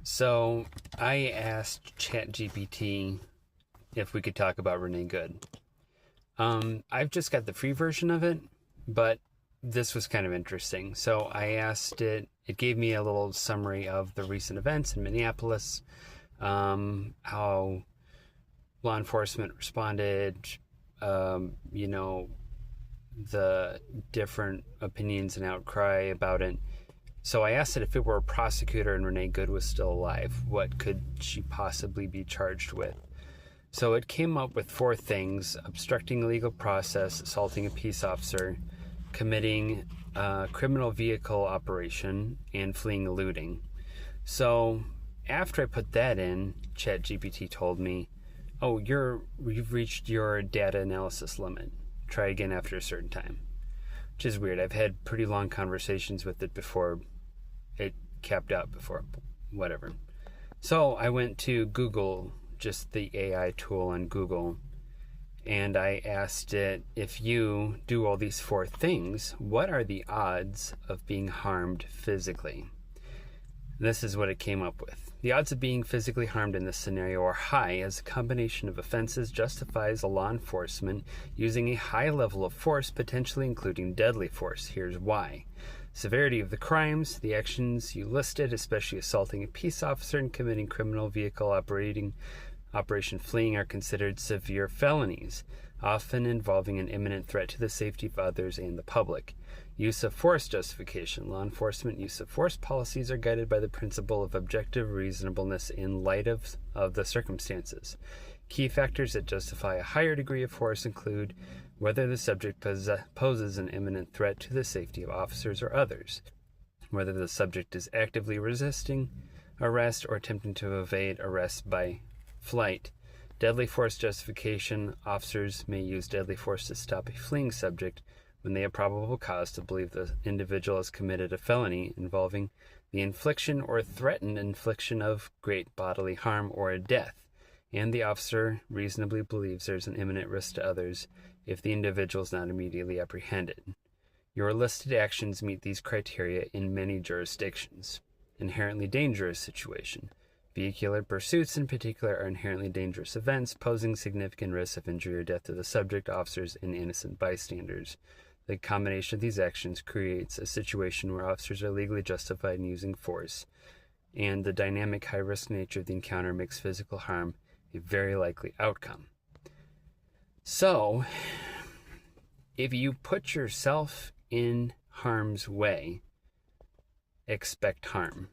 So I asked ChatGPT if we could talk about Renee Good. I've just got the free version of it, but this was kind of interesting. So I asked it, it gave me a little summary of the recent events in Minneapolis, how law enforcement responded, the different opinions and outcry about it. So I asked it if it were a prosecutor and Renee Good was still alive, what could she possibly be charged with? So it came up with 4 things: obstructing a legal process, assaulting a peace officer, committing a criminal vehicle operation, and fleeing eluding. So after I put that in, ChatGPT told me, oh, you've reached your data analysis limit. Try again after a certain time. Which is weird. I've had pretty long conversations with it before it capped out, before whatever. So I went to Google, just the AI tool on Google, and I asked it, if you do all these 4 things, what are the odds of being harmed physically? This is what it came up with. The odds of being physically harmed in this scenario are high, as a combination of offenses justifies a law enforcement using a high level of force, potentially including deadly force. Here's why. Severity of the crimes, the actions you listed, especially assaulting a peace officer and committing criminal vehicle operation fleeing, are considered severe felonies, often involving an imminent threat to the safety of others and the public. Use of force justification. Law enforcement use of force policies are guided by the principle of objective reasonableness in light of the circumstances. Key factors that justify a higher degree of force include whether the subject poses an imminent threat to the safety of officers or others, whether the subject is actively resisting arrest or attempting to evade arrest by flight. Deadly force justification. Officers may use deadly force to stop a fleeing subject when they have probable cause to believe the individual has committed a felony involving the infliction or threatened infliction of great bodily harm or a death, and the officer reasonably believes there's an imminent risk to others if the individual is not immediately apprehended. Your listed actions meet these criteria in many jurisdictions. Inherently dangerous situation. Vehicular pursuits in particular are inherently dangerous events, posing significant risks of injury or death to the subject, officers, and innocent bystanders. The combination of these actions creates a situation where officers are legally justified in using force, and the dynamic high-risk nature of the encounter makes physical harm a very likely outcome. So, if you put yourself in harm's way, expect harm.